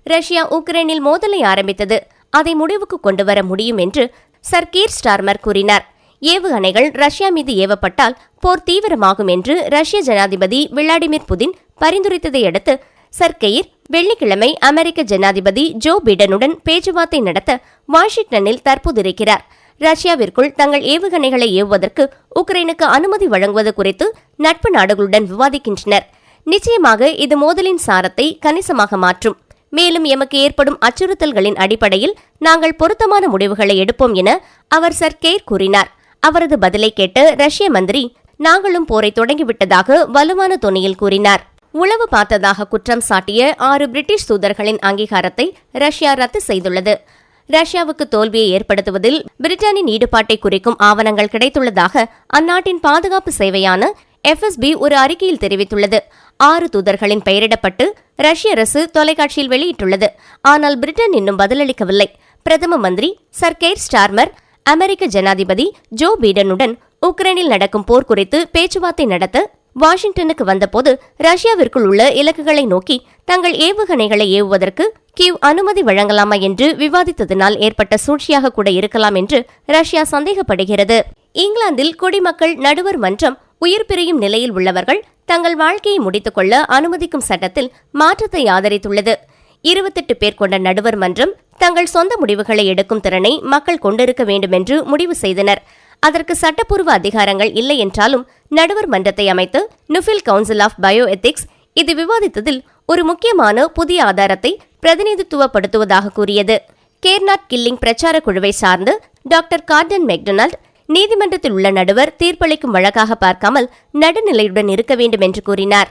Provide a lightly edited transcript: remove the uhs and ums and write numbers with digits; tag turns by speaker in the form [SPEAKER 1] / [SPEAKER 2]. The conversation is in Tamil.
[SPEAKER 1] ரஷ்யா உக்ரைனில் மோதலை ஆரம்பித்தது அதை முடிவுக்கு கொண்டுவர முடியும் என்று சர் கீர் ஸ்டார்மர் கூறினார். ஏவுகணைகள் ரஷ்யா மீது ஏவப்பட்டால் போர் தீவிரமாகும் என்று ரஷ்ய ஜனாதிபதி விளாடிமிர் புதின் பரிந்துரைத்ததை அடுத்து சர் கெயிர் வெள்ளிக்கிழமை அமெரிக்க ஜனாதிபதி ஜோ பிடனுடன் பேச்சுவார்த்தை நடத்த வாஷிங்டனில் தற்போது இருக்கிறார். ரஷ்யாவிற்குள் தங்கள் ஏவுகணைகளை ஏவுவதற்கு உக்ரைனுக்கு அனுமதி வழங்குவது குறித்து நட்பு நாடுகளுடன் விவாதிக்கின்றனர். நிச்சயமாக இது மோதலின் சாரத்தை கணிசமாக மாற்றும். மேலும் எமக்கு ஏற்படும் அச்சுறுத்தல்களின் அடிப்படையில் நாங்கள் பொருத்தமான முடிவுகளை எடுப்போம் என அவர் சர் கெயிர் கூறினார். அவரது பதிலை கேட்ட ரஷ்ய மந்திரி நாங்களும் போரை தொடங்கிவிட்டதாக வலுவான தொனியில் கூறினார். உளவு பார்த்ததாக குற்றம் சாட்டிய 6 பிரிட்டிஷ் தூதர்களின் அங்கீகாரத்தை ரஷ்யா ரத்து செய்துள்ளது. ரஷ்யாவுக்கு தோல்வியை ஏற்படுத்துவதில் பிரிட்டனின் ஈடுபாட்டை குறிக்கும் ஆவணங்கள் கிடைத்துள்ளதாக அந்நாட்டின் பாதுகாப்பு சேவையான FSB ஒரு அறிக்கையில் தெரிவித்துள்ளது. 6 தூதர்களின் பெயரிடப்பட்டு ரஷ்ய அரசு தொலைக்காட்சியில் வெளியிட்டுள்ளது. ஆனால் பிரிட்டன் இன்னும் பதிலளிக்கவில்லை. பிரதம மந்திரி சர் கெயிர் ஸ்டார்மர் அமெரிக்க ஜனாதிபதி ஜோ பிடனுடன் உக்ரைனில் நடக்கும் போர் குறித்து பேச்சுவார்த்தை நடத்த வாஷிங்டனுக்கு வந்தபோது ரஷ்யாவிற்குள் உள்ள இலக்குகளை நோக்கி தங்கள் ஏவுகணைகளை ஏவுவதற்கு கீவ் அனுமதி வழங்கலாமா என்று விவாதித்ததனால் ஏற்பட்ட சூழ்ச்சியாக கூட இருக்கலாம் என்று ரஷ்யா சந்தேகப்படுகிறது. இங்கிலாந்தில் குடிமக்கள் நடுவர் மன்றம் உயிர் பிரியும் நிலையில் உள்ளவர்கள் தங்கள் வாழ்க்கையை முடித்துக் கொள்ள அனுமதிக்கும் சட்டத்தில் மாற்றத்தை ஆதரித்துள்ளது. 28 பேர் கொண்ட நடுவர் மன்றம் தங்கள் சொந்த முடிவுகளை எடுக்கும் திறனை மக்கள் கொண்டிருக்க வேண்டும் என்று முடிவு செய்தனர். அதற்கு சட்டப்பூர்வ அதிகாரங்கள் இல்லை என்றாலும் நடுவர் மன்றத்தை அமைத்து நுஃபில் கவுன்சில் ஆஃப் பயோ எத்திக்ஸ் இது விவாதித்ததில் ஒரு முக்கியமான புதிய ஆதாரத்தை பிரதிநிதித்துவப்படுத்துவதாக கூறியது. கேர்னாட் கில்லிங் பிரச்சார குழுவை சார்ந்து டாக்டர் கார்டன் மெக்டொனால்ட் நீதிமன்றத்தில் உள்ள நடுவர் தீர்ப்பளிக்கும் வழக்காக பார்க்காமல் நடுநிலையுடன் இருக்க வேண்டும் என்று கூறினார்.